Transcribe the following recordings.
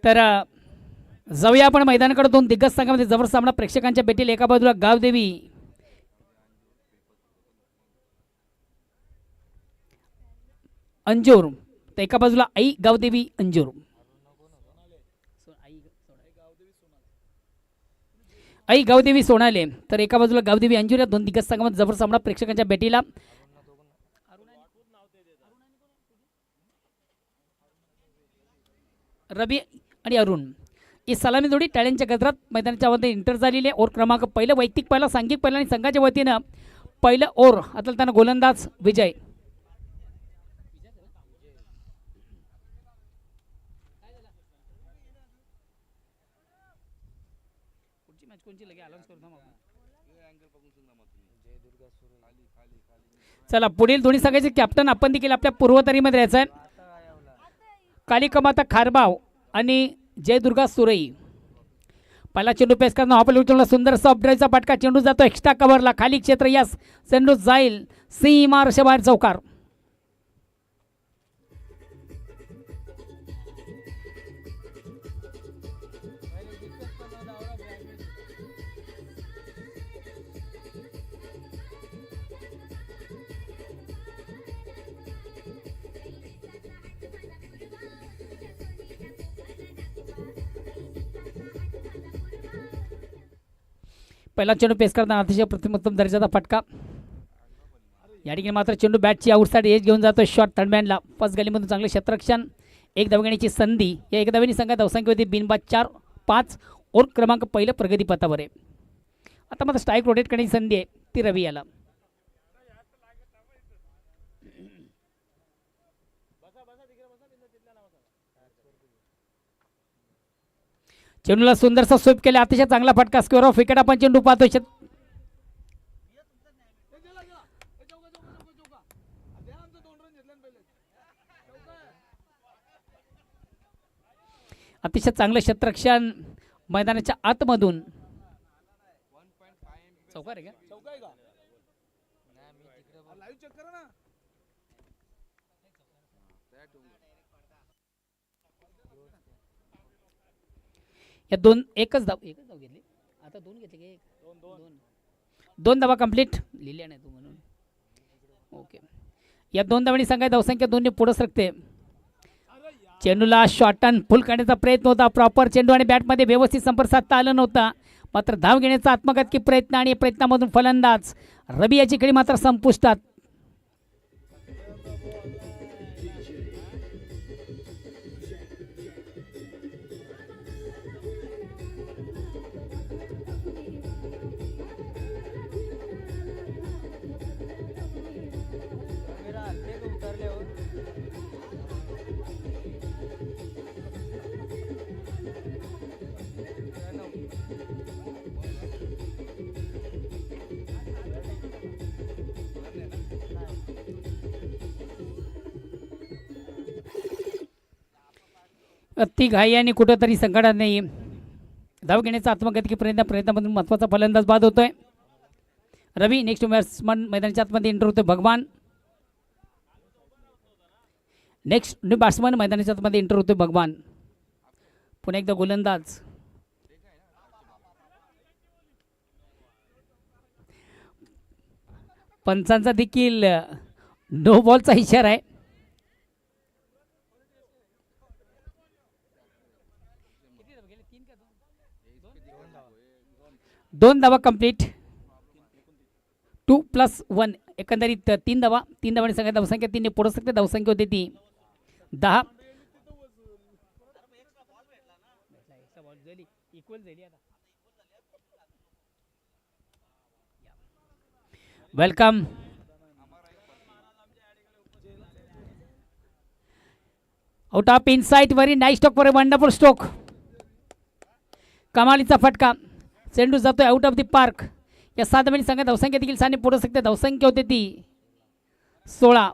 तर जाऊया आपण मैदानाकडे. दोन दिग्गज संघामध्ये जबर सामना प्रेक्षकांच्या भेटीला. एका बाजूला गावदेवी अंजूर, तर एका बाजूला आई गावदेवी अंजूर. आई गावदेवी सोनाले, तर एका बाजूला गावदेवी अंजूर. या दोन दिग्गज संघामध्ये जबर सामना प्रेक्षकांच्या भेटीला. रवी आणि अरुण ही सलामी जोडी टाळ्यांच्या गजरात मैदानाच्या मध्ये इंटर झालेली आहे. ओर क्रमांक पहिलं वैयक्तिक पहिला, सांघिक पहिला आणि संघाच्या वतीनं पहिलं ओर हाताळताना गोलंदाज विजय. चला पुढील दोन्ही संघाचे कॅप्टन आपण देखील आपल्या पूर्वतरीमध्ये राहायचं आहे. कालिकमाता खारबाव आणि जयदुर्गा सुरई. पहिला चेंडू पेस करणार आपल्या सुंदर सॉफ्ट ड्राईव्हचा फटका. चेंडू जातो एक्स्ट्रा कव्हरला, खाली क्षेत्र. यस, चेंडू जाईल सीमा बाहेर चौकार. पहिला चेंडू पेस करताना अतिशय प्रतिमोत्तम दर्जाचा फटका. या ठिकाणी मात्र चेंडू बॅटची आउटसाइड एज घेऊन जातो शॉट थर्डमॅनला. फर्स्ट गलीमधून चांगले क्षेत्ररक्षण, एक धाव घेण्याची संधी. या एक धावेने संघात धावसंख्या होती बिनबाद 4-5. ओर क्रमांक पहिलं प्रगती पथावर आहे. आता मात्र स्ट्राईक रोटेट करण्याची संधी आहे ती रवी याला. चेंडूला सुंदरसा स्वीप केला, अतिशय चांगला फटका. स्क्वेअर ऑफ विकेट आपण चेंडू पाहतोय. अतिशय चांगलं क्षेत्ररक्षण मैदानाच्या आतमधून. चौकार आहे का? या एकच धाव घेतली. आता दोन घेतले. दोन धावा कंप्लीट लिहिल्या नाही तू म्हणून. ओके, या दोन धावांनी संघाची धावसंख्या 2 ने पुढे सरकते. चेंडूला शॉर्टन फुल करण्याचा प्रयत्न होता. प्रॉपर चेंडू आणि बॅटमध्ये व्यवस्थित संपर्क साधता आला नव्हता. मात्र धाव घेण्याचा आत्मघातकी प्रयत्न आणि प्रयत्नामधून फलंदाज रवी याची खेळी मात्र संपुष्टात. अति घाई आणि कुठंतरी संकटात नाही. धाव घेण्याचा आत्मघातकी प्रयत्नामधून महत्त्वाचा फलंदाज बाद होतोय रवी. नेक्स्ट बॅट्समन मैदानाच्या आतमध्ये एंटर होतोय भगवान. नेक्स्ट न्यू बॅट्समन मैदानाच्या आतमध्ये एंटर होतोय भगवान. पुन्हा एकदा गोलंदाज. पंचांचा देखील नो बॉलचा इशारा आहे. दोन धावा कंप्लीट. 2+1 एकंदरीत 3 धावा. 3 धावांनी संघाची धावसंख्या 3 ने पुढे सरकते. धावसंख्या होती ती 10. Welcome. Out of insight. Very nice stroke for a wonderful stroke. कमालीचा फटका. चेंडू जातोय आउट ऑफ द पार्क. या 7 धावांनी संघाची धावसंख्या देखील 6 ने पुढे सरकते. धावसंख्या होती ती 16.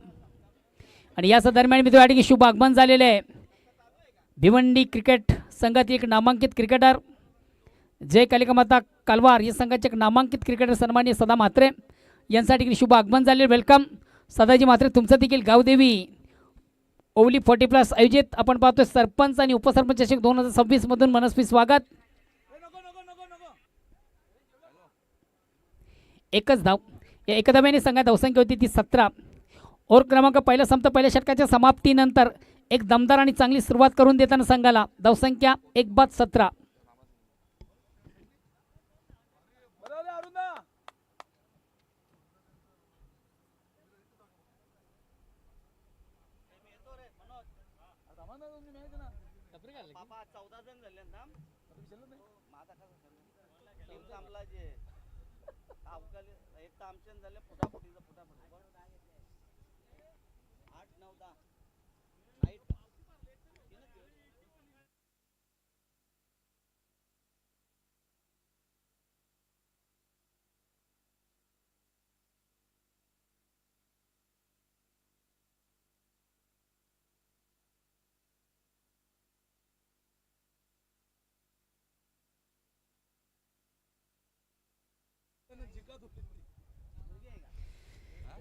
आणि याच दरम्यान मी तो या ठिकाणी शुभ आगमन झालेले आहे भिवंडी क्रिकेट संघातील एक नामांकित क्रिकेटर जय कालिकामाता कालवार या संघाचे एक नामांकित क्रिकेटर सन्माननीय सदा म्हात्रे यांसाठी शुभ आगमन झाले. वेलकम सदाजी म्हात्रे. तुमचं देखील गावदेवी ओवली 40+ आयोजित आपण पाहतोय सरपंच आणि उपसरपंच चषक 2026 मधून मनस्वी स्वागत. एकच धाव या एकधाव्याने संघात धावसंख्या होती ती 17. ओव्हर क्रमांक पहिला संपता पहिल्या षटकाच्या समाप्तीनंतर एक दमदार आणि चांगली सुरुवात करून देताना संघाला धावसंख्या 1/17.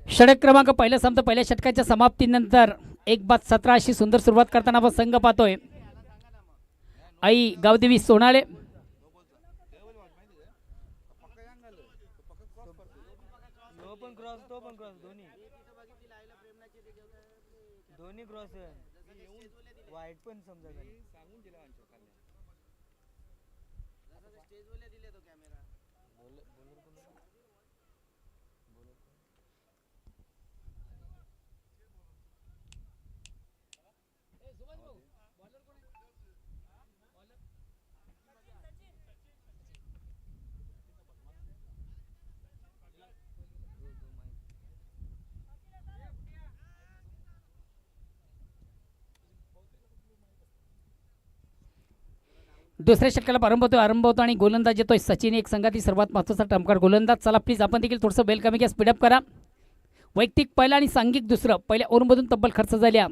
षटक क्रमांक पहिला संपता पहिल्या षटकाच्या समाप्तीनंतर 1/17 अशी सुंदर सुरुवात करताना आपण संघ पाहतोय आई गावदेवी सोनाळे. दुसऱ्या षटकाला आरंभ होतो आणि गोलंदाज येतोय सचिन. एक संघातील सर्वात महत्त्वाचा टमकार गोलंदाज. चला प्लीज आपण देखील थोडंसं बेल कमी घ्या, स्पीडअप करा. वैयक्तिक पहिला आणि सांघिक दुसरं पहिल्या ओव्हरमधून तब्बल खर्च झाल्या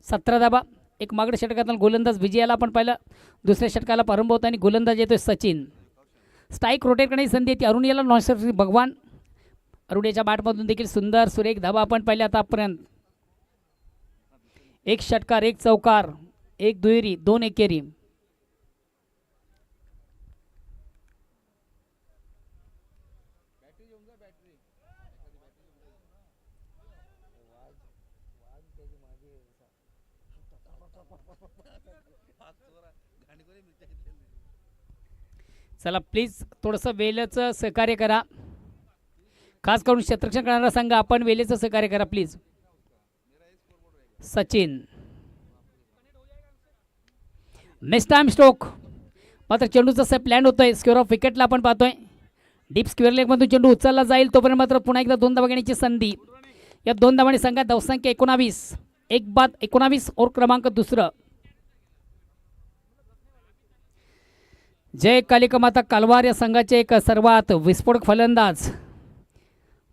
17 धाबा. एक मागच्या षटकातून गोलंदाज विजयाला आपण पाहिलं. दुसऱ्या षटकाला प्रारंभ होतो आणि गोलंदाज येतोय सचिन. स्ट्राईक रोटेट करण्याची संधी येते अरुण याला. नॉन भगवान अरुण याच्या बॅटमधून देखील सुंदर सुरेख धाबा आपण पाहिल्या आतापर्यंत. एक षटकार, एक चौकार, एक दुहेरी, 2 एकेरी. चला प्लीज थोडंसं वेलेचं सहकार्य करा, खास करून क्षेत्ररक्षण करणारा संघ आपण वेलेचं सहकार्य करा please. Sachin next time stroke. मात्र चेंडूचा सेप लँड होतोय स्क्वेअर ऑफ विकेटला आपण पाहतोय. डीप स्क्वेअर लेगमधून चेंडू उचलला जाईल तोपर्यंत मात्र पुन्हा एकदा 2 धावा घेण्याची संधी. या 2 धावांनी संघात धावसंख्या 19. 1/19 ओव्हर क्रमांक दुसरं. जय कालिकामाता कालवार या संघाचे एक सर्वात विस्फोटक फलंदाज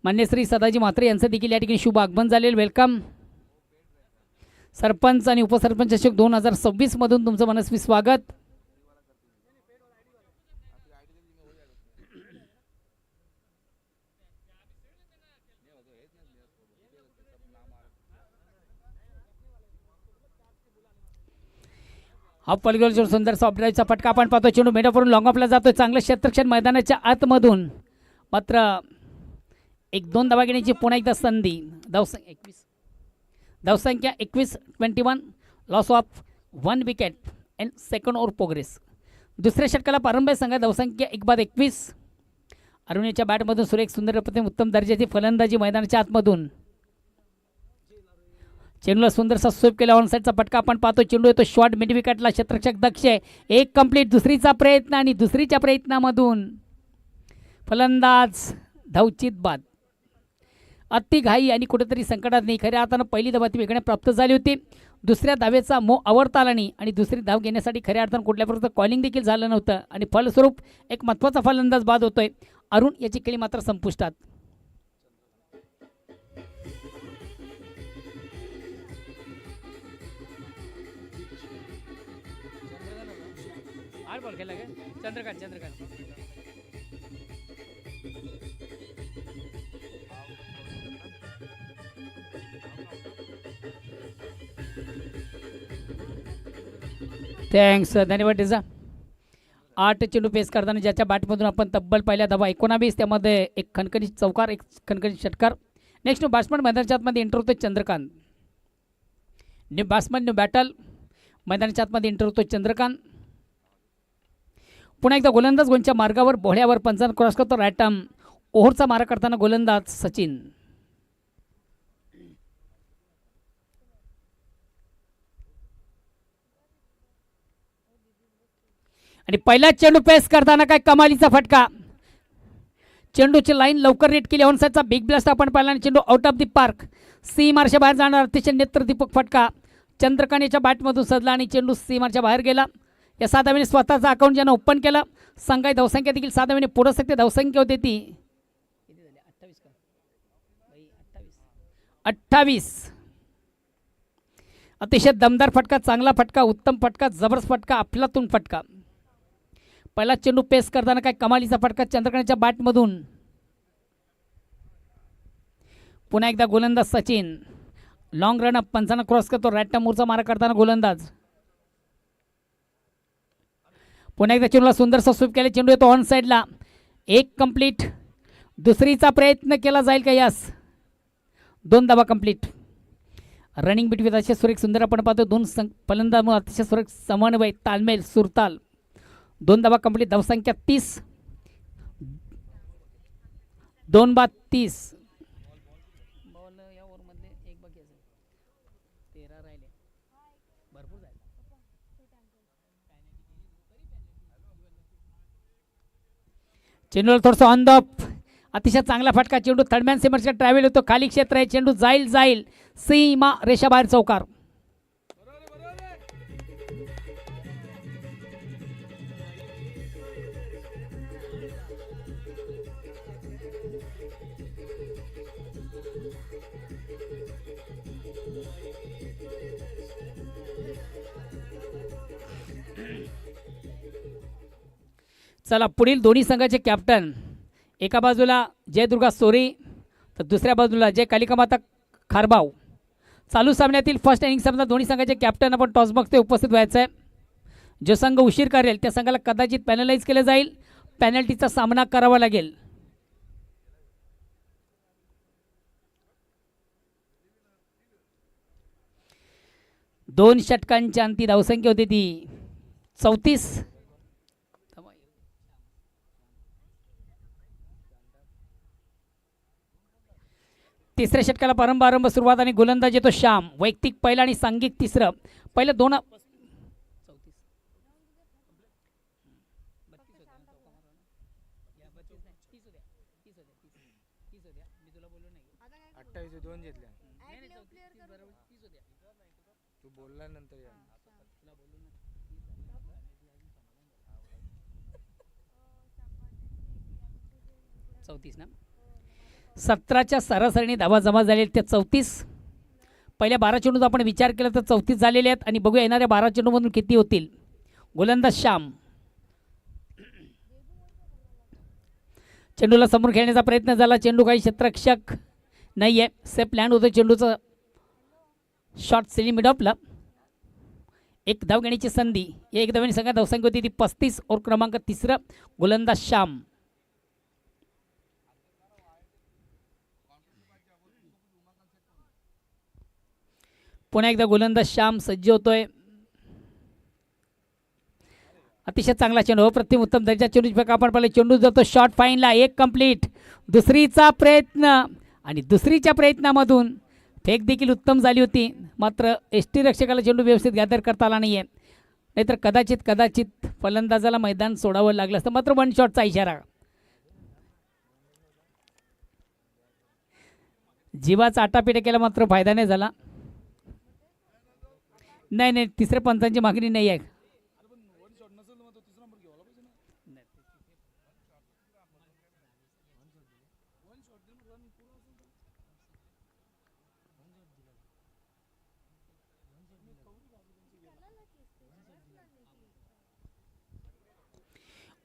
मान्य श्री सदाजी म्हात्रे यांचं देखील या ठिकाणी शुभ आगमन झालेलं. वेलकम. सरपंच आणि उपसरपंच चषक 2026 मधून तुमचं मनस्वी स्वागत. हा पलगोल सुंदर सॉफ्ट ड्राईव्हचा फटका आपण पाहतो. चेंडू मेंढापुरून लॉंग ऑफला जातोय चांगलं क्षेत्ररक्षण मैदानाच्या आतमधून. मात्र 1-2 धावा घेण्याची पुन्हा एकदा संधी. धावसंख्या 21-21. Loss of 1 wicket and second over progress. दुसऱ्या षटकाला प्रारंभ संघात धावसंख्या 1/21. अरुणीच्या बॅटमधून सुरेख सुंदर प्रथम उत्तम दर्जाची फलंदाजी मैदानाच्या आतमधून. चेंडूला सुंदरसा स्वीप केला. ऑन साईडचा फटका आपण पाहतो. चेंडू येतो शॉर्ट मिड विकेटला. क्षेत्ररक्षक दक्ष आहे. एक कंप्लीट. दुसरीचा प्रयत्न आणि दुसरीच्या प्रयत्नामधून फलंदाज धावचित बाद. अति घाई आणि कुठेतरी संकटात नाही. खऱ्या अर्थानं पहिली धाव ती वेगळ्या प्राप्त झाली होती. दुसऱ्या धावेचा मोह आवडता आला नाही आणि दुसरी धाव घेण्यासाठी खऱ्या अर्थानं कुठल्या प्रकारचं कॉलिंग देखील झालं नव्हतं आणि फलस्वरूप एक महत्त्वाचा फलंदाज बाद होतोय. अरुण याची खेळी मात्र संपुष्टात. बॉल खेळला काय चंद्रकांत थँक्स धन्यवाद डिझा 8 चेंडू पेस करताना ज्याच्या बॅटमधून आपण तब्बल पहिल्या धावा 19 त्यामध्ये एक खणखणीत चौकार एक खणखणीत षटकार. नेक्स्ट बॅट्समन मैदानाच्या आतमध्ये एंटर होतो Chandrakant. New batsman new battle मैदानाच्या आतमध्ये एंटर होतो चंद्रकांत. पुन्हा एकदा गोलंदाज गोलच्या मार्गावर बोहळ्यावर पंचांना क्रॉस करतो रॅटम. ओव्हरचा मारा करताना गोलंदाज सचिन. आणि पहिला चेंडू पेस करताना काय कमालीचा फटका. चेंडूची लाईन लवकर रेट केली. ऑनसाईडचा बिग ब्लास्ट आपण पाहिला आणि चेंडू आउट ऑफ दी पार्क सीमारच्या बाहेर जाणार. अतिशय नेत्रदीपक फटका चंद्रकांत याच्या बॅटमधून सजला आणि चेंडू सीमारच्या बाहेर गेला. या 7 धावांनी स्वतःचा अकाउंट ज्यानं ओपन केलं. संघाची धावसंख्या देखील 7 धावांनी पुढे सकते. धावसंख्या होती ती 28. अतिशय दमदार फटका चांगला फटका उत्तम फटका जबरदस्त फटका अफलातून फटका. पहिला चेंडू पेस करताना काय कमालीचा फटका चंद्रकांतच्या बॅटमधून. पुन्हा एकदा गोलंदाज सचिन. लॉंग रन अप पंचांना क्रॉस करतो. रॅटम मूरचा मारा करताना गोलंदाज. पुन्हा एकदा चेंडूला सुंदरसा स्वीप केला. चेंडू येतो ऑन साईडला. एक कंप्लीट. दुसरीचा प्रयत्न केला जाईल का. यास 2 धावा कंप्लीट. रनिंग बिटवीन अतिशय सुरेख सुंदर आपण पाहतो. 2 फलंदाज अतिशय सुरेख समन्वय तालमेल सुरताल. 2 धावा कंप्लीट. धावसंख्या 30. 2 बाद 30. चेंडूला थोडंसं ऑन द ऑफ अतिशय चांगला फटका. चेंडू थर्डमॅन सीमरच्या ट्रॅव्हल होतो. खाली क्षेत्र आहे. चेंडू जाईल सीमा रेषा बाहेर चौकार. चला पुढील दोन्ही संघाचे कॅप्टन. एका बाजूला जयदुर्गा सोरी तर दुसऱ्या बाजूला जय कालिकामाता खारबाव. चालू सामन्यातील फर्स्ट इनिंग सामना दोन्ही संघाचे कॅप्टन आपण टॉस बॉक्समध्ये उपस्थित व्हायचं आहे. जो संघ उशीर करेल त्या संघाला कदाचित पॅनलाइज केलं जाईल. पॅनल्टीचा सामना करावा लागेल. दोन षटकांच्या अंती धावसंख्या होती ती 34. तिसऱ्या षटकाला प्रारंभ सुरुवात आणि गोलंदाज येतो श्याम. वैयक्तिक पहिला आणि सांघिक तिसरं. पहिलं 2 34 ना. 17च्या सरासरीने धावा जमा झालेल्या त्या 34. पहिल्या 12 चेंडूचा आपण विचार केला तर 34 झालेले आहेत. आणि बघूया येणाऱ्या 12 चेंडूमधून किती होतील. गोलंदाज श्याम. चेंडूला समोर खेळण्याचा प्रयत्न झाला. चेंडू काही क्षेत्ररक्षक नाही आहे. सेफ लँड होतं चेंडूचं. शॉर्ट सिली मिड ऑफला. एक धाव घेण्याची संधी. एक धावांनी संघात धावसंख्या होती ती 35. और क्रमांक 3 गोलंदाज श्याम. पुन्हा एकदा गोलंदाज श्याम सज्ज होतोय. अतिशय चांगला चेंडू प्रतिम उत्तम दर्जा चेंडू आपण पाहिलं. चेंडू जातो शॉर्ट फाईनला. एक कंप्लीट. दुसरीचा प्रयत्न आणि दुसरीच्या प्रयत्नामधून फेक देखील उत्तम झाली होती. मात्र एसटी रक्षकाला चेंडू व्यवस्थित गॅदर करता आला नाहीये. नाहीतर कदाचित फलंदाजाला मैदान सोडावं लागलं असतं. मात्र 1 शॉटचा इशारा. जीवाचा आटापिटा केला मात्र फायदा नाही झाला. नाही तिसऱ्या पंचांची मागणी नाही आहे.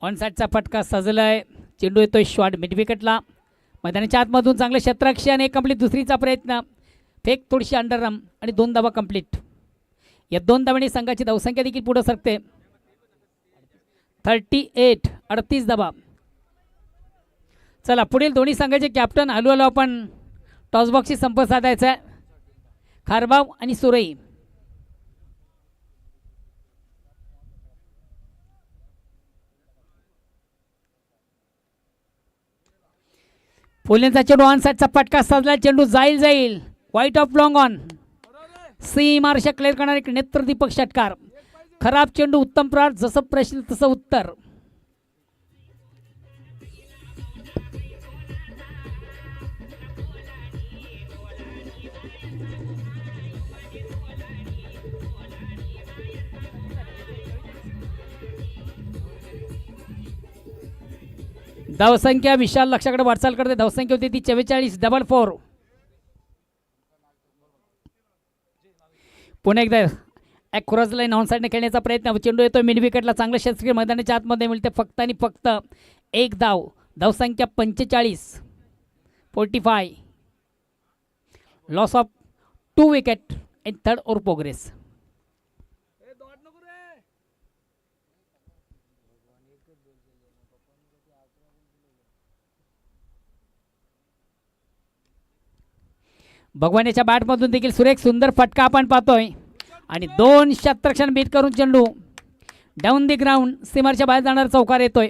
ऑन साईडचा फटका सजलाय. चेंडू येतोय शॉर्ट मिड विकेटला. मैदानाच्या आतमधून चांगलं क्षेत्ररक्षण. एक कंप्लीट. दुसरीचा प्रयत्न. फेक थोडीशी अंडररम आणि 2 धावा कंप्लीट. या 2 धावांनी संघाची धावसंख्या देखील पुढे सरकते. 38 38 धावा. चला पुढील दोन्ही संघाचे कॅप्टन हळूहळू आपण टॉसबॉक्सशी संपर्क साधायचा आहे. खारबाव आणि सुरई. फुलेंचा चेंडू ऑन साईडचा फटका सजला. चेंडू जाईल वाईट ऑफ लॉंग ऑन. सीमारेषा क्लिअर करणारे एक नेत्रदीपक षटकार. खराब चेंडू उत्तम प्रहार. जसं प्रश्न तसं उत्तर. धावसंख्या विशाल लक्षाकडे वाटचाल करते. धावसंख्या होती ती 44. 44. पुन्हा एकदा एक क्रॉस लाईन ऑन साईडने खेळण्याचा प्रयत्न. चेंडू येतोय मिड विकेटला. चांगलं क्षेत्र मैदानाच्या आतमध्ये मिळते. फक्त आणि फक्त एक धाव. धावसंख्या 45. 45. Loss of 2 wicket in third over progress. भगवानीच्या बॅटमधून देखील सुरेख सुंदर फटका आपण पाहतोय. आणि 2 क्षेत्ररक्षण बीट करून चेंडू डाऊन दी ग्राउंड सीमारच्या बाहेर जाणार चौकार येतोय.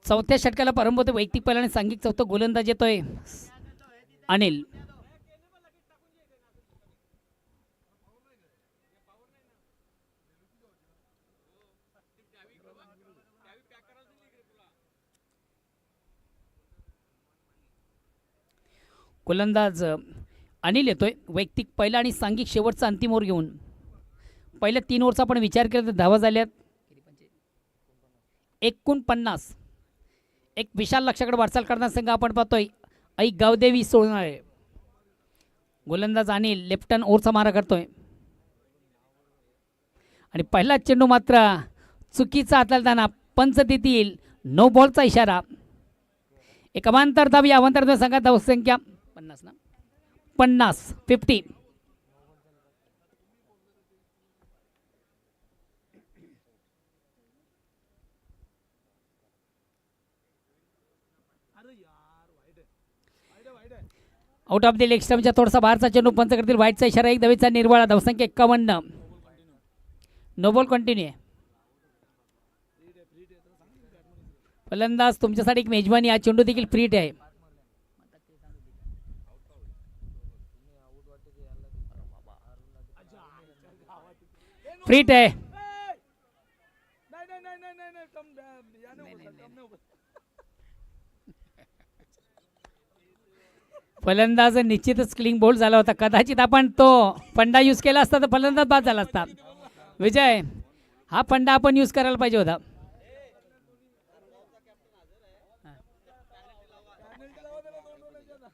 चौथ्या षटकाला प्रारंभ होतो. वैयक्तिक पहिला आणि सांघिक चौथं गोलंदाज येतोय अनिल. गोलंदाज अनिल येतोय. वैयक्तिक पहिला आणि सांघिक शेवटचा अंतिम ओव्हर घेऊन. पहिल्या 3 ओव्हरचा आपण विचार केला तर धावा झाल्यात 49. एक विशाल लक्षाकडे वाटचाल करणारा संघ आपण पाहतोय. आई गावदेवी सोडणारे. गोलंदाज अनिल लेफ्ट हँड ओव्हरचा मारा करतोय. आणि पहिला चेंडू मात्र चुकीचा हाताळताना पंच देतील नो बॉलचा इशारा. एक अवांतर धाव. या अवांतर संघात धावसंख्या 50 ना 50. आउट ऑफ द लेग स्टंपच्या थोडासा बाहेरचा चेंडू पंच करतील. वाईटचा इशारा. एक धावेचा निर्वाळा. धावसंख्या 51. No ball continue. फलंदाज तुमच्यासाठी एक मेजबानी. हा चेंडू देखील फ्री आहे. फ्री आहे. फलंदाज निश्चितच क्लीन बोल्ड झाला होता. कदाचित आपण तो फंडा यूज केला असता तर फलंदाज बाद झाला असता. विजय हा फंडा आपण यूज करायला पाहिजे होता.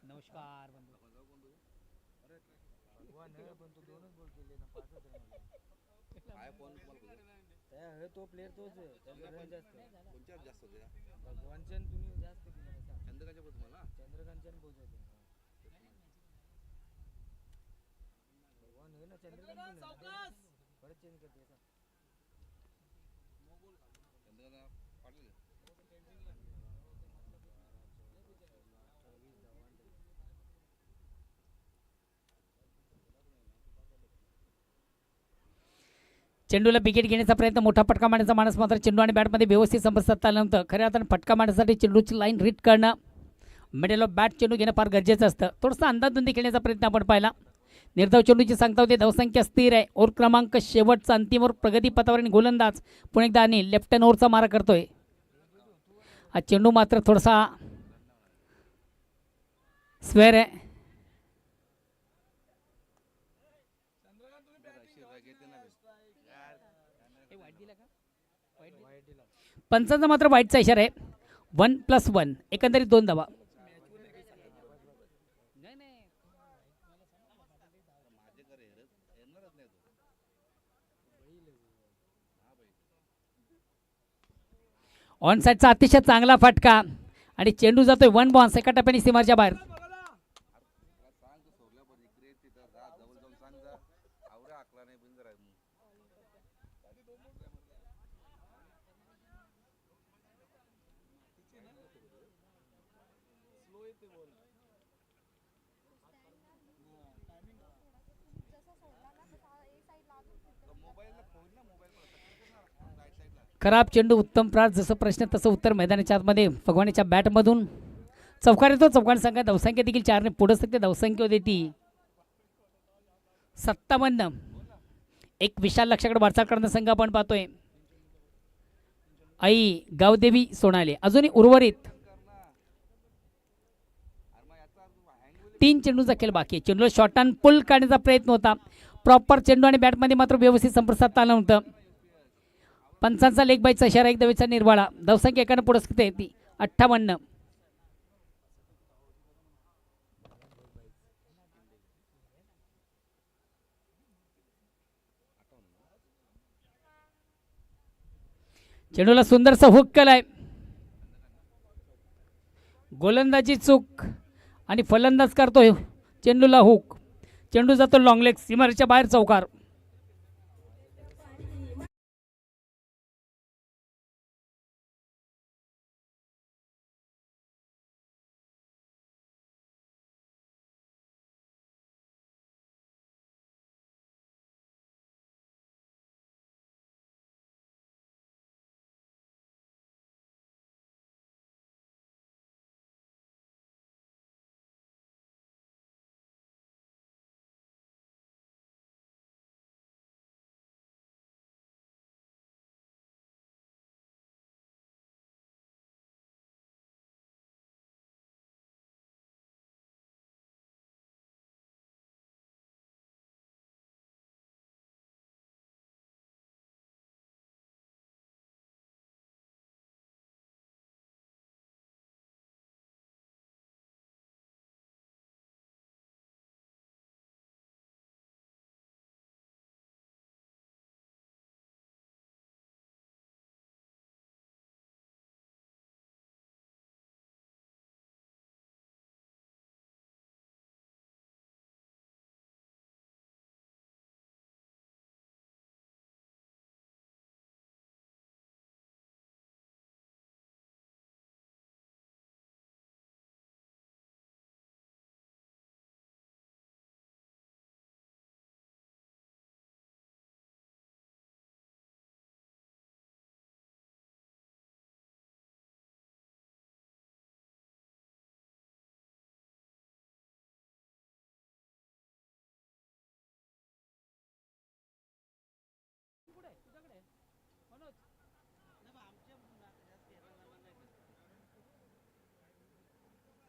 नमस्कार तो प्लेयर तोच आहे. भगवानचंद तुम्ही जास्त चंद्रकांतचंद बोलतो. भगवान है ना चंद्रकांत परत चेंज करते चेंडूला विकेट घेण्याचा प्रयत्न, मोठा फटका मारण्याचा माणूस मात्र चेंडू आणि बॅटमध्ये व्यवस्थित संपर्क साधल्यानंतर खऱ्या अर्थाने फटका मारण्यासाठी चेंडूची लाईन रीड करणं, मिडल ऑफ बॅट चेंडू घेणं फार गरजेचं असतं. थोडंसं अंदाजबंदी खेळण्याचा प्रयत्न आपण पाहिला. निर्धाव चेंडूची सांगता होते. धावसंख्या स्थिर आहे. ओव्हर क्रमांक शेवटचा अंतिम ओव्हर प्रगतीपथावर आणि गोलंदाज पुन्हा एकदा अनिल लेफ्ट हँड ओव्हरचा मारा करतोय. हा चेंडू मात्र थोडासा स्क्वेअर आहे. पंचांचा मात्र वाईटचा इशारा आहे. 1+1 एकंदरीत 2 धावा. ऑन साईडचा अतिशय चांगला फटका आणि चेंडू जातोय 1 बॉन्स एका टप्प्याने सीमाच्या बाहेर. खराब चेंडू उत्तम प्रास, जसं प्रश्न तसं उत्तर. मैदानाच्या आतमध्ये फगवानीच्या बॅटमधून चौकार येतो. चौकार संघात धावसंख्या देखील 4 ने पुढे सकते. धावसंख्या होती ती 57. एक विशाल लक्षाकडे वाटचाल करण्याचा संघ आपण पाहतोय. आई गावदेवी सोनाले अजूनही उर्वरित 3 चेंडूचा खेळ बाकी आहे. चेंडूला शॉर्ट अँड पुल काढण्याचा प्रयत्न होता. प्रॉपर चेंडू आणि बॅटमध्ये मात्र व्यवस्थित संपर्क साधता आलं नव्हतं. पंचांचा लेग बाईचा इशारा, एक धावेचा निर्वाळा. धावसंख्या एकानं पुढे सकते ती 58. चेंडूला सुंदरसा हुक केलाय. गोलंदाजी चूक आणि फलंदाज करतोय चेंडूला हुक. चेंडू जातो लॉंग लेग सीमारेच्या बाहेर. चौकार.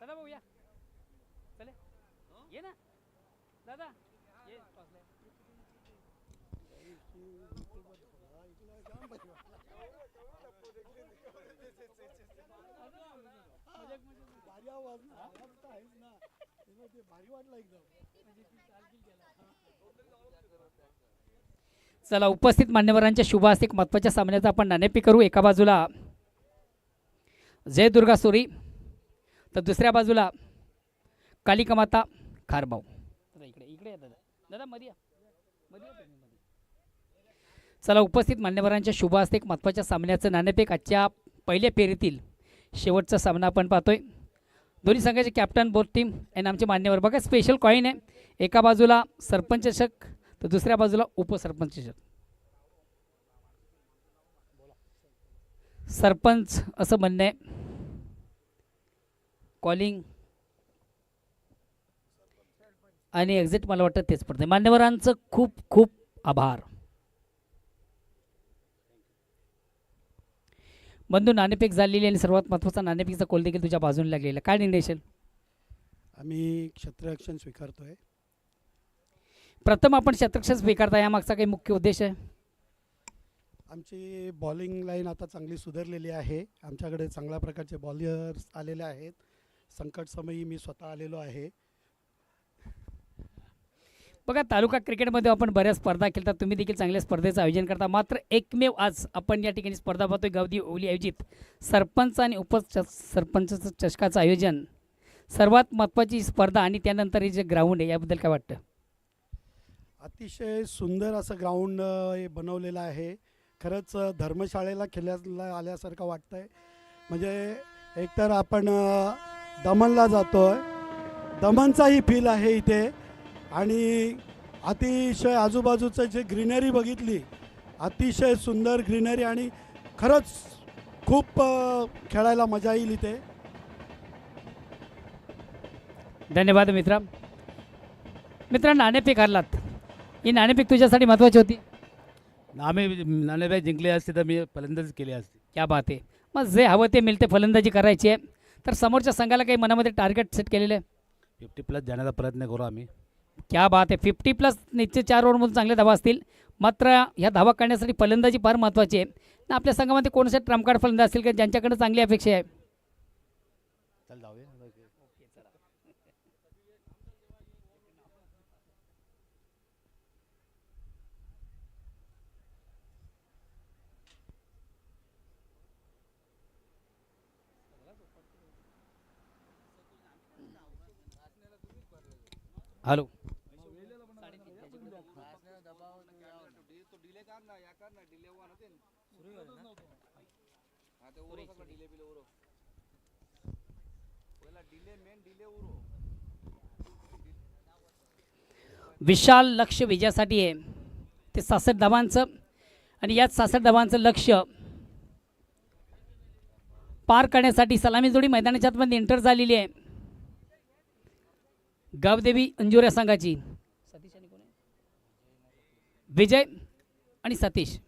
चला भाऊ या. चले ये ना दादा ये. चला उपस्थित मान्यवरांच्या शुभ हस्ते महत्त्वाच्या सामन्याचा आपण नाणेफेक करू. एका बाजूला जय दुर्गा सोरी तर दुसऱ्या बाजूला कालिका माता खारबाव. इकडे इकडे दादा दादा मध्ये चला उपस्थित मान्यवरांच्या शुभ हस्ते महत्त्वाच्या सामन्याचं नाणेफेक आजच्या पहिल्या फेरीतील शेवटचा सामना आपण पाहतोय. दोन्ही संघाचे कॅप्टन बोथ टीम आणि आमचे मान्यवर. बघा स्पेशल कॉईन आहे. एका बाजूला सरपंच चषक तर दुसऱ्या बाजूला उपसरपंच चषक. सरपंच असं म्हणणं आहे. कॉलिंग आणि एक्झिट मला वाटतं तेच पडते. मान्यवरांचं खूप खूप आभार. बंधू नाणेफेक झालेली आणि सर्वात महत्त्वाचा नाणेफेकीचा कोल देखील तुझ्या बाजूने लागलेला. काय निर्णय असेल? आम्ही क्षेत्ररक्षण स्वीकारतोय. प्रथम आपण शतरक्षण स्वीकारता यामागचा काही मुख्य उद्देश आहे? आमची बॉलिंग लाईन आता चांगली सुधारलेली आहे. आमच्याकडे चांगल्या प्रकारचे बॉलर्स आलेले आहेत. संकटसमयी मी स्वतः आलेलो आहे. बघा, तालुका क्रिकेटमध्ये आपण बऱ्याच स्पर्धा खेळतात, तुम्ही देखील चांगल्या स्पर्धेचं आयोजन करता. मात्र एकमेव आज आपण या ठिकाणी स्पर्धा पाहतोय. गावदी ओली आयोजित सरपंच आणि सरपंचाचं चषकाचं आयोजन, सर्वात महत्त्वाची स्पर्धा आणि त्यानंतर हे जे ग्राउंड आहे याबद्दल काय वाटतं? अतिशय सुंदर असं ग्राउंड हे बनवलेलं आहे. खरंच धर्मशाळेला खेळायला आल्यासारखं वाटतं आहे. म्हणजे एकतर आपण दमनला जातो आहे, दमनचाही फील आहे इथे. आणि अतिशय आजूबाजूचं जे ग्रीनरी बघितली, अतिशय सुंदर ग्रीनरी आणि खरंच खूप खेळायला मजा येईल इथे. धन्यवाद मित्रा. नाणेफेक हरलात, ही नाणेफेक तुझ्यासाठी महत्त्वाची होती. आम्ही नाणेफेक जिंकली असती तर मी फलंदाजी केली असती. क्या बात आहे. मग जे हवं ते मिळते, फलंदाजी करायची आहे. तर समोरच्या संघाला काही मनामध्ये टार्गेट सेट केलेलं आहे? 50+ जाण्याचा प्रयत्न करू आम्ही. क्या बात आहे. 50+ निश्चित 4 ओव्हरमधून चांगले धावा असतील. मात्र ह्या धावा काढण्यासाठी फलंदाजी फार महत्त्वाची आहे. ना आपल्या संघामध्ये कोणते ट्रम्पकार्ड फलंदाज असतील का ज्यांच्याकडे चांगली अपेक्षा आहे? चल जाऊया. हॅलो. विशाल लक्ष विजयासाठी आहे ते 66 धावांचं. आणि याच 66 धावांचं लक्ष पार करण्यासाठी सलामी जोडी मैदानाच्या आतमध्ये एंटर झालेली आहे गावदेवी अंजुऱ्या संघाची. विजय आणि सतीश.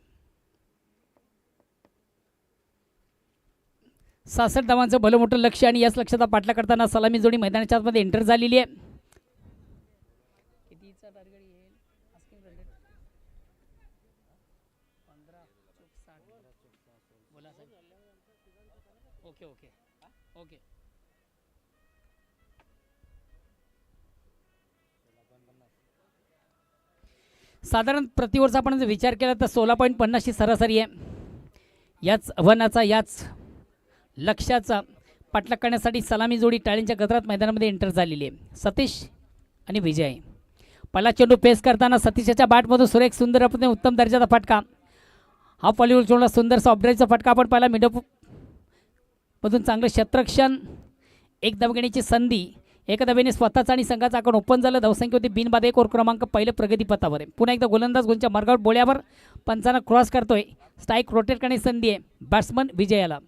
66 धावांचं भलं मोठं लक्ष आणि याच लक्षाचा पाठला करताना सलामी जोडी मैदानाच्या आतमध्ये एंटर झालेली आहे. कितीचा टार्गेट येईल? Okay okay okay. साधारण प्रति ओव्हरचा आपण जर विचार केला तर 16.50 ही सरासरी आहे. याच आव्हानाचा, याच लक्ष्याचा पाठलाग करण्यासाठी सलामी जोडी टाळींच्या गजरात मैदानामध्ये एंटर झालेली आहे. सतीश आणि विजय. पहिला चेंडू पेस करताना सतीशाच्या बॅटमधून सुरेख सुंदर उत्तम दर्जाचा फटका. हा पॉलिवूड चेंडूला सुंदरसा ऑफड्राईव्हचा फटका आपण पाहिला. मिडप मधून चांगलं क्षेत्ररक्षण, एक धाव घेण्याची संधी. एका धावेने स्वतःचा आणि संघाचा आकडा ओपन झालं. धावसंख्या होती बिनबाद 1 ओव्हर क्रमांक पहिलं प्रगतीपथावर आहे. पुन्हा एकदा गोलंदाज गुंच्या मार्गावर बोळ्यावर पंचांना क्रॉस करतोय. स्ट्राईक रोटेट करण्याची संधी आहे बॅट्समन विजयाला.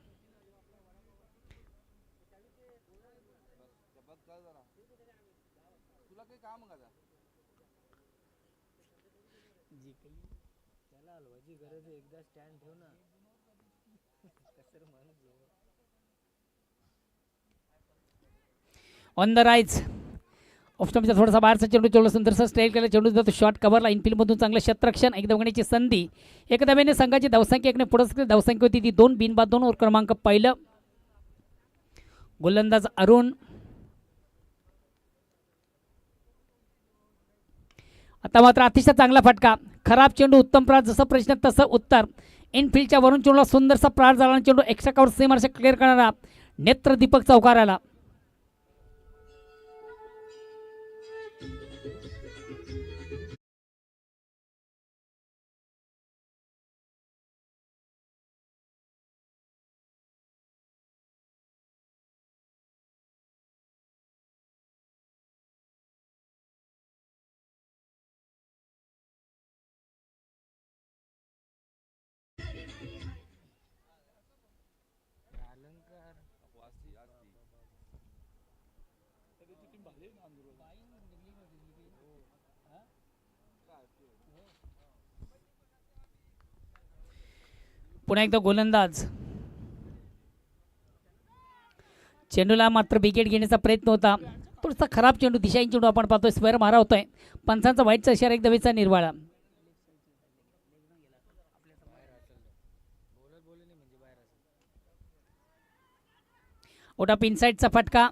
ऑन द राईज ऑफस्टमचा थोडासा बाहेरचा चेंडू चेंडू सुंदरसा स्ट्राईक केला. चेंडू जातो शॉर्ट कव्हरला. इनफिल्डमधून चांगलं क्षेत्ररक्षण, एक धावण्याची संधी. एक धावेने संघाची धावसंख्या एकने पुढे धावसंख्या होती ती 2 बिनबाद 2 ओव्हर क्रमांक पहिलं. गोलंदाज अरुण. आता मात्र अतिशय चांगला फटका. खराब चेंडू उत्तम प्रार. जसं प्रश्न तसं उत्तर. इनफिल्डच्या वरून चेंडूला सुंदरसा प्रार झाला. चेंडू एक्स्ट्रा कव्हर सीमारेषा क्लिअर करणारा नेत्र दीपक चौकार आला. पुन्हा एकदा गोलंदाज. चेंडूला मात्र विकेट घेण्याचा प्रयत्न होता. थोडासा खराब चेंडू, दिशाहीन चेंडू आपण पाहतोय. स्क्वेअर मारा होतोय. पंचांचा वाईटचा इशारा, एक दवेचा निर्वाळा. ओटा इनसाइडचा फटका,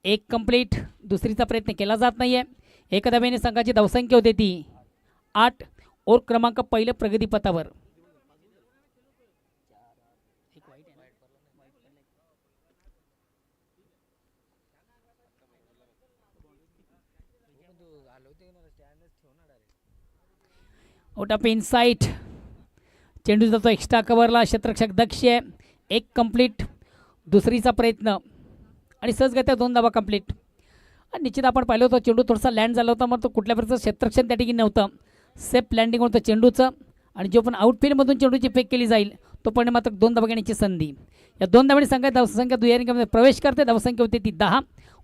एक कंप्लीट. दुसरीचा प्रयत्न केला जात नाहीये. एक धावेने संघाची धावसंख्या होते ती 8. ओव्हर क्रमांक पहिले प्रगतीपथावर. ओटा इनसाइड, चेंडू जातो एक्स्ट्रा कव्हरला. क्षेत्ररक्षक दक्ष आहे. एक कंप्लीट. दुसरीचा प्रयत्न आणि सहजगत्या 2 धावा कंप्लीट. आणि निश्चित आपण पाहिलं होतं चेंडू थोडासा लँड झाला होता, मग तो कुठल्या प्रकारचं क्षेत्ररक्षण त्या ठिकाणी नव्हतं. सेफ लँडिंग होतं चेंडूचं. आणि जो पण आउटफील्डमधून चेंडूची फेक केली जाईल तो पण मात्र 2 धावा घेण्याची संधी. या 2 धावांनी संघात धावसंख्या दुहेरी अंकामध्ये प्रवेश करते. धावसंख्या होती ती 10.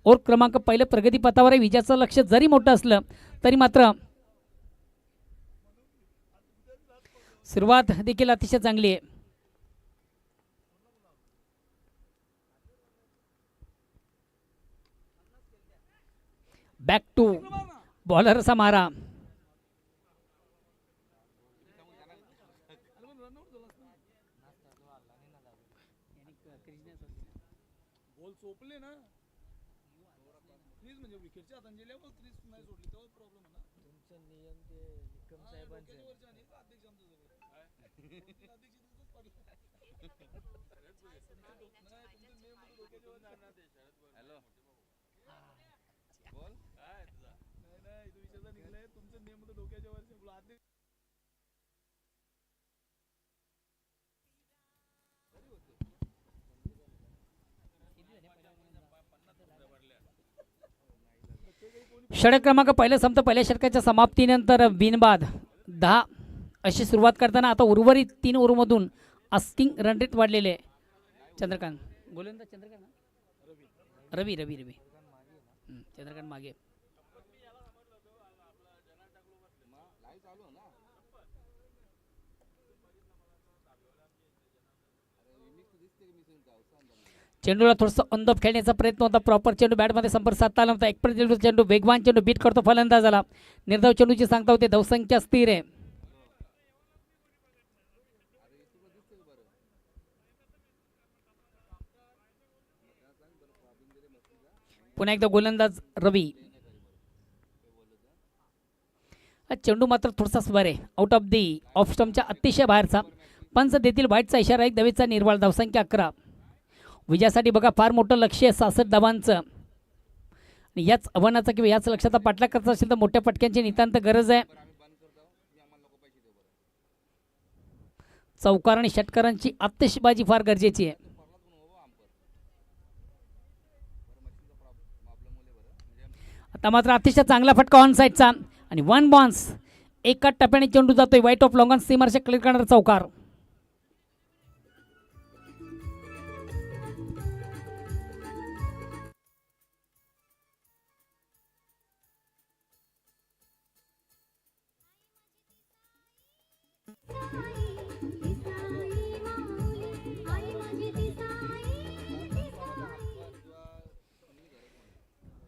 ओव्हर क्रमांक पहिले प्रगतीपथावर आहे. विजयाचं लक्ष जरी मोठं असलं तरी मात्र सुरुवात देखील अतिशय चांगली आहे. बॅक टू बॉलरचा मारा. षटक क्रमांक पहिलं संपतं. पहिल्या षटकाच्या समाप्तीनंतर बिनबाद 10 अशी सुरुवात करताना आता उर्वरित 3 ओव्हरमधून आस्किंग रन रेट वाढलेले आहे. चंद्रकांत गोलंदाज, चंद्रकांत रवी रवी रवी चंद्रकांत मागे. चेंडूला थोडंसं ऑन-द-ऑफ खेळण्याचा प्रयत्न होता. प्रॉपर चेंडू बॅटमध्ये संपर्क साधता आला नव्हता. एक पर्यंत चेंडू वेगवान चेंडू बीट करतो फलंदाजाला. निर्धाव चेंडूची सांगता होते. धावसंख्या स्थिर आहे. पुन्हा एकदा गोलंदाज रवी. चेंडू मात्र थोडासा स्वर आहे. आउट ऑफ दी ऑफ स्टंपच्या अतिशय बाहेरचा. पंच देतील वाईटचा इशारा, एक दवेचा निर्वाळ. धावसंख्या 11. विजयासाठी बघा फार मोठं लक्ष आहे 66 धावांचं. आणि याच आव्हानाचा किंवा याच लक्षाचा पाठलाग करत असेल तर मोठ्या पटक्यांची नितांत गरज आहे. चौकार आणि षटकारांची आतिषबाजी फार गरजेची आहे. आता मात्र अतिशय चांगला फटका ऑन साईडचा आणि 1 बॉन्स. एका टप्प्याने चेंडू जातोय वाईट ऑफ लॉंग ऑन सीमारच्या क्लिअर करणारा चौकार.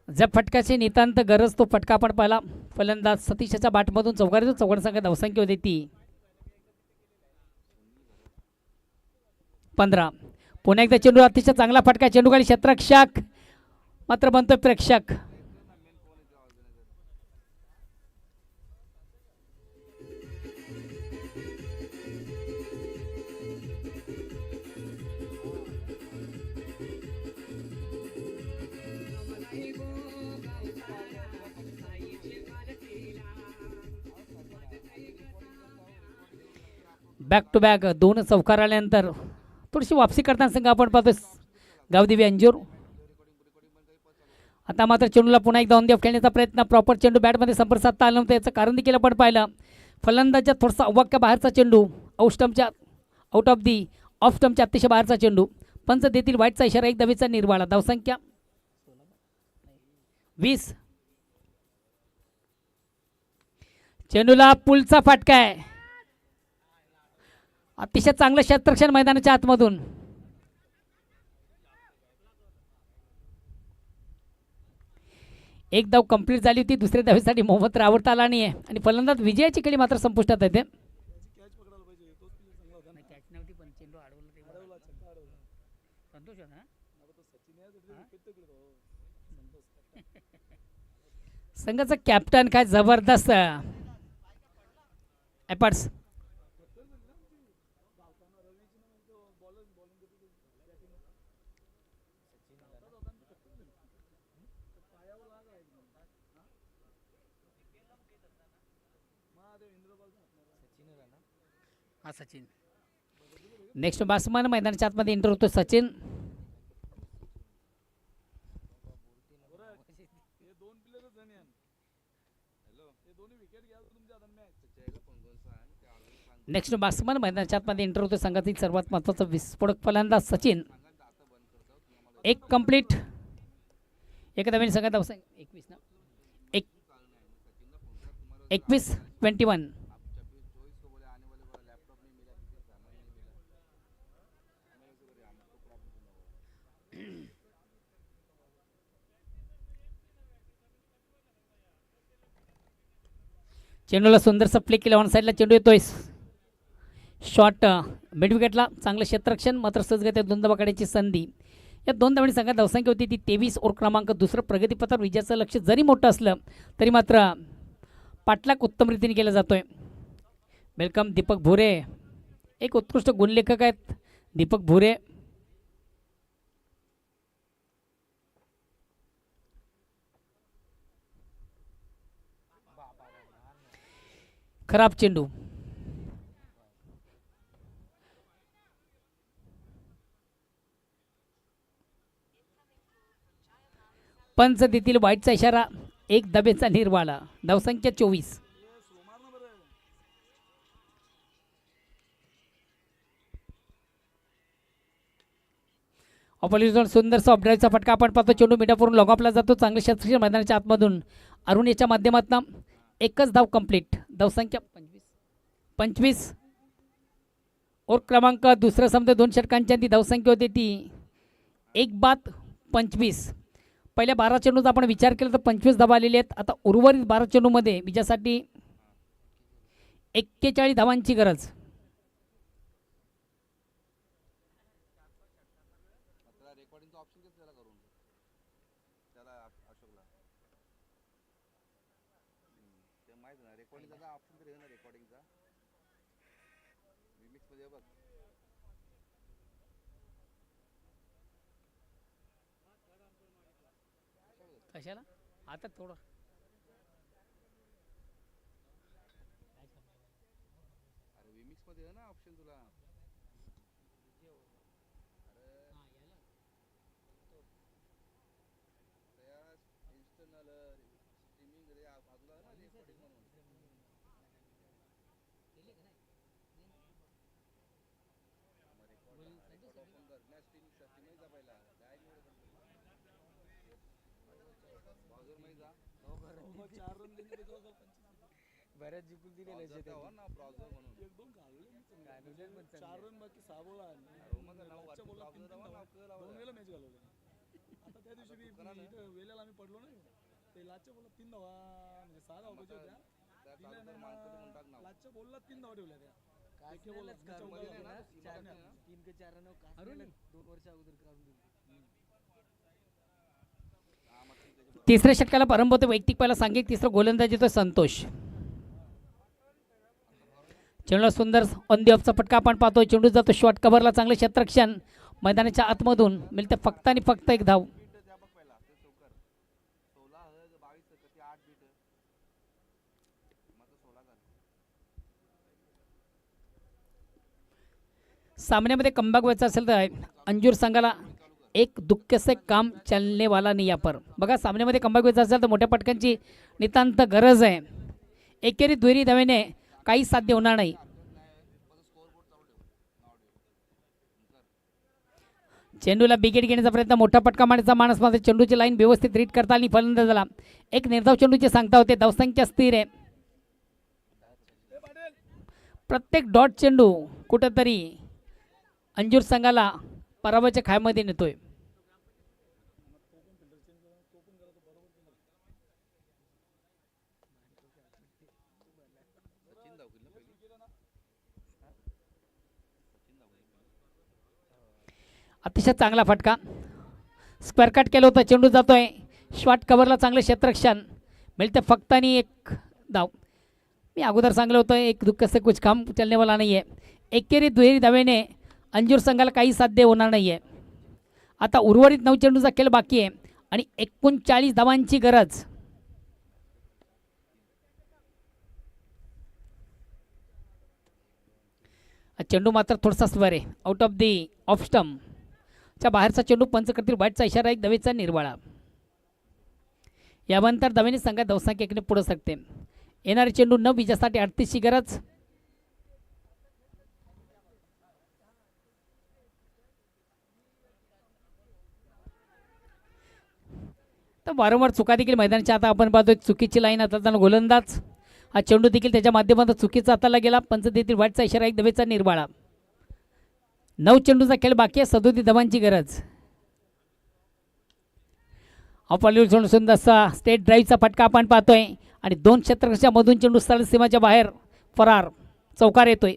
ज्या फटक्याची नितांत गरज तो फटका आपण पाहिला. फलंदाज सतीशच्या बाटमधून चौकारीतून चौघांसंख्या धावसंख्या होती ती 15. पुन्हा एकदा चेंडू अतिशय चांगला फटका. चेंडू खाली क्षेत्ररक्षक मात्र बनतोय प्रेक्षक. बॅक टू बॅक 2 चौकार आल्यानंतर थोडीशी वापसी करताना संघ आपण पाहतोय गावदेवी अंजूर. आता मात्र चेंडूला पुन्हा एकदा ऑन दी ऑफ खेळण्याचा प्रयत्न. प्रॉपर चेंडू बॅटमध्ये संपर्क साधता आला नव्हता. याचं कारण देखील आपण पाहिलं. फलंदाजाच्या थोडासा अवाक्य बाहेरचा चेंडू. आउट ऑफ दी ऑफ स्टंपच्या अतिशय बाहेरचा चेंडू. पंच देतील वाईटचा इशारा, एक दवेचा निर्वाळा. धावसंख्या 20. चेंडूला पुलचा फटका आहे. अतिशय चांगलं क्षेत्ररक्षण मैदानाच्या आतमधून. एक धाव कंप्लीट झाली होती. दुसऱ्या धावेसाठी मोहम्मद रावरता आला नाही आहे आणि फलंदाज विजयाची खेळी मात्र संपुष्टात येते. संघाचा कॅप्टन काय जबरदस्त एफर्ट्स. हा सचिन. नेक्स्ट बॅट्समन मैदानाच्या आतमध्ये एंटर होतो सचिन. नेक्स्ट बॅट्समन मैदानाच्या आतमध्ये एंटर होतो संघातील सर्वात महत्त्वाचा विस्फोटक फलंदाज सचिन. एक कंप्लीट. एका धावेने संघात 21 ना 21-21. चेंडूला सुंदरसा प्ले केला. ऑन साईडला चेंडू येतोय. शॉट मिड विकेटला. चांगलं क्षेत्ररक्षण मात्र सहजगत्या 2 धावा काढण्याची संधी. या 2 धावांनी संघात धावसंख्या होती ती 23. ओव्हर क्रमांक दुसरं प्रगतीपथावर विजयाचं लक्ष जरी मोठं असलं तरी मात्र पाठलाग उत्तम रीतीने केला जातोय. वेलकम दीपक भुरे. एक उत्कृष्ट गुणलेखक आहेत दीपक भुरे. खराब चेंडू. पंच देतील वाईटचा इशारा. एक धावेचा निर्वाळा. धावसंख्या 24. ऑपोजिशन सुंदरचा ऑफड्राईव्हचा फटका आपण पाहतो. चेंडू मिडापूरून लॉगऑफला जातो. चांगले क्षेत्ररक्षण मैदानाच्या आतमधून अरुण याच्या माध्यमातून एकच धाव कंप्लीट. धावसंख्या 25. ओव्हर क्रमांक दुसरा समजा 2 षटकांची ती धावसंख्या होती ती 1-25. पहिल्या 12 चेंडूचा आपण विचार केला तर 25 धावा आलेले आहेत. आता उर्वरित 12 चेंडूमध्ये विजयासाठी 41 धावांची गरज. कशाला आता थोडं बऱ्याच जिंकून दिलेले तिसऱ्या षटकाला प्रारंभ होतो. वैयक्तिक पहिला सांघिक तिसरा गोलंदाजी तो संतोष. चेंडूला सुंदर ऑन दी ऑफचा फटका आपण पाहतोय. चेंडू जातो शॉर्ट कव्हरला. चांगलं क्षेत्ररक्षण मैदानाच्या आतमधून मिळते फक्त आणि फक्त एक धाव. सामन्यामध्ये कमबॅक व्हायचं असेल तर अंजूर संघाला एक दुःख से काम चलने वाला नहीं. या पर बघा सामन्यामध्ये कमबॅक व्हायचं असेल तर मोठ्या पटकांची नितांत गरज आहे. एकेरी दुहेरी धावेने काही साध्य होणार नाही. चेंडूला बिकेट घेण्याचा प्रयत्न, मोठा फटका मारण्याचा मानस मात्र चेंडूची लाईन व्यवस्थित रीड करता आली फलंदाजाला. एक निर्धाव चेंडूची सांगता होते. धावसंख्या स्थिर आहे. प्रत्येक डॉट चेंडू कुठंतरी अंजूर संघाला पराभवाच्या खायमध्ये नेतोय. अतिशय चांगला फटका, स्क्वेअर कट केलं होतं. चेंडू जातोय शॉर्ट कव्हरला, चांगलं क्षेत्ररक्षण मिळते फक्त आणि एक धाव. मी अगोदर सांगलं होतं एक दुःख से कुछ काम चलने वाला नाही आहे. एकेरी दुहेरी धावेने अंजूर संघाला काही साध्य होणार नाही आहे. आता उर्वरित 9 चेंडूचा खेळ बाकी आहे आणि 39 धावांची गरज. चेंडू मात्र थोडासा स्वर आहे, out of the off stump च्या बाहेरचा चेंडू. पंच करतील वाईटचा इशारा, एक धावेचा निर्वाळा. यानंतर धावेने संघात धावसंख्या एकीने पुढे सरकते. येणारे चेंडू न विजयासाठी 38 ची गरज. तर वारंवार चुका देखील मैदानाच्या आता आपण पाहतोय. चुकीची लाईन हाताळताना गोलंदाज, हा चेंडू देखील त्याच्या माध्यमातून चुकीचा हाताला गेला. पंच देतील वाईटचा इशारा, एक धावेचा निर्वाळा. 9 चेंडूचा खेळ बाकी आहे, 37 धावांची गरज. ऑपॉलिव्ह सुंदरसा स्टेट ड्राईव्हचा फटका आपण पाहतोय आणि 2 क्षेत्ररक्षकाच्या मधून चेंडू स्थळ सीमाच्या बाहेर फरार, चौकार येतोय.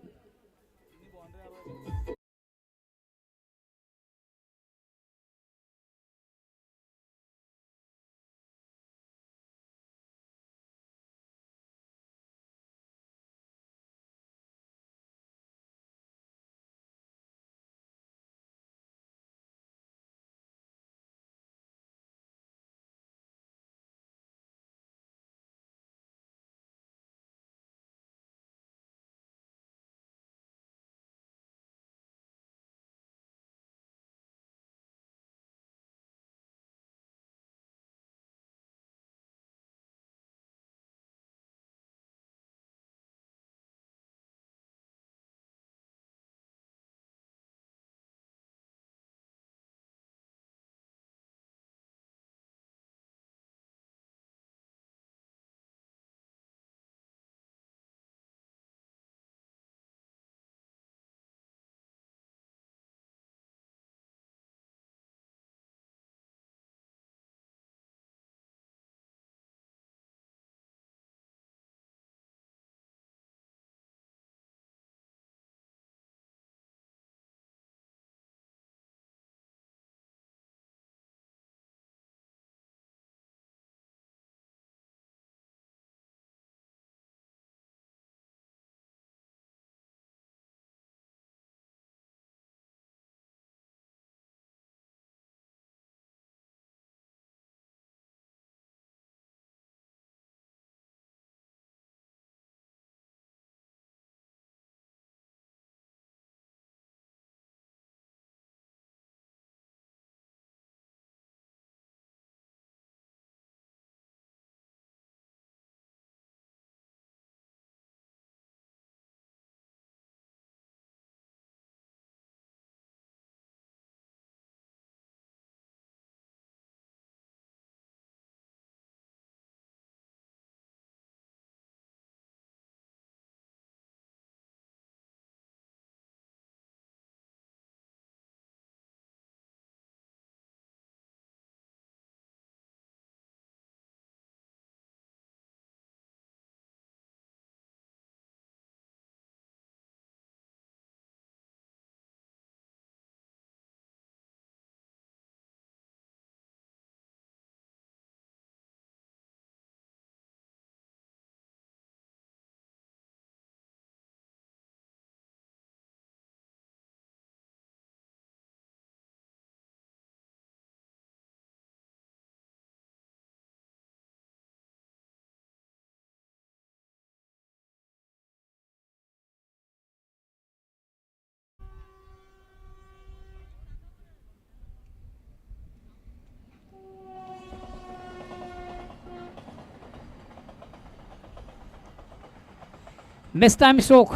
Miss time stroke.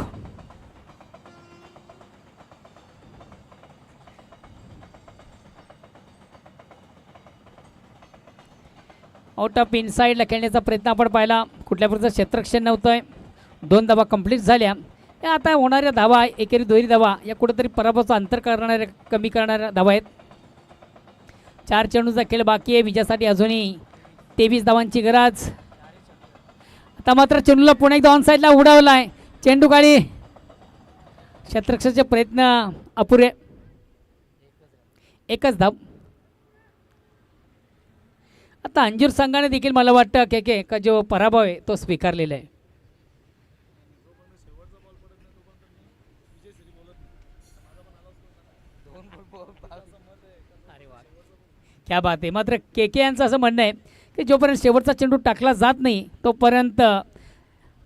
Out of इनसाईडला खेळण्याचा प्रयत्न आपण पाहिला. कुठल्या प्रकारचं क्षेत्ररक्षण नव्हतं आहे. 2 धावा कंप्लीट झाल्या. या आता होणाऱ्या धावा एकेरी दुहेरी धावा या कुठेतरी पराभवाचं अंतर करणाऱ्या कमी करणाऱ्या धावा आहेत. 4 चेंडूचा खेळ बाकी आहे. विजयासाठी अजूनही 23 धावांची गरज. आता मात्र चेंडूला पुन्हा एकदा ऑन साईडला उडावला आहे. चेंडू गाडी क्षेत्ररक्षणाचे प्रयत्न अपुरे. एकच धाव. आता अंजीर संघाने देखील मला वाटतं के का जो पराभव आहे तो स्वीकारलेला आहे. क्या बात आहे. मात्र के यांचं असं म्हणणं आहे की जोपर्यंत शेवटचा चेंडू टाकला जात नाही तोपर्यंत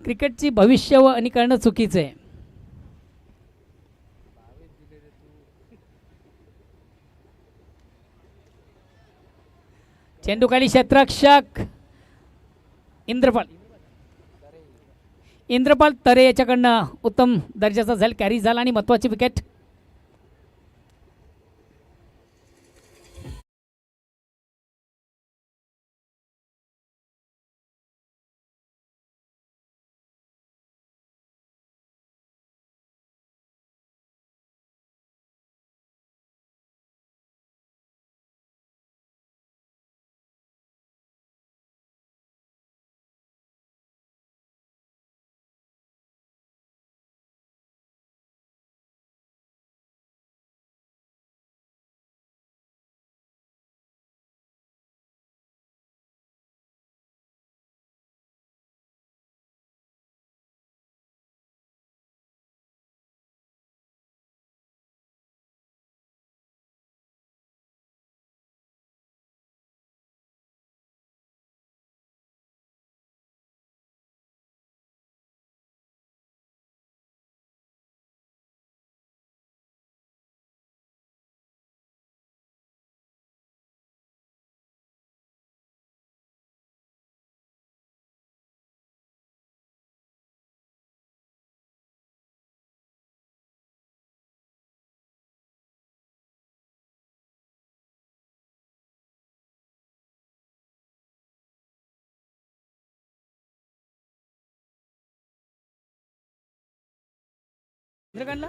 क्रिकेटची भविष्यवाणी करणं चुकीचं आहे. चेंडू खाली क्षेत्ररक्षक इंद्रपाल तरे याच्याकडनं उत्तम दर्जाचा झेल कॅरी झाला आणि महत्त्वाची विकेट. इंद्रकांतला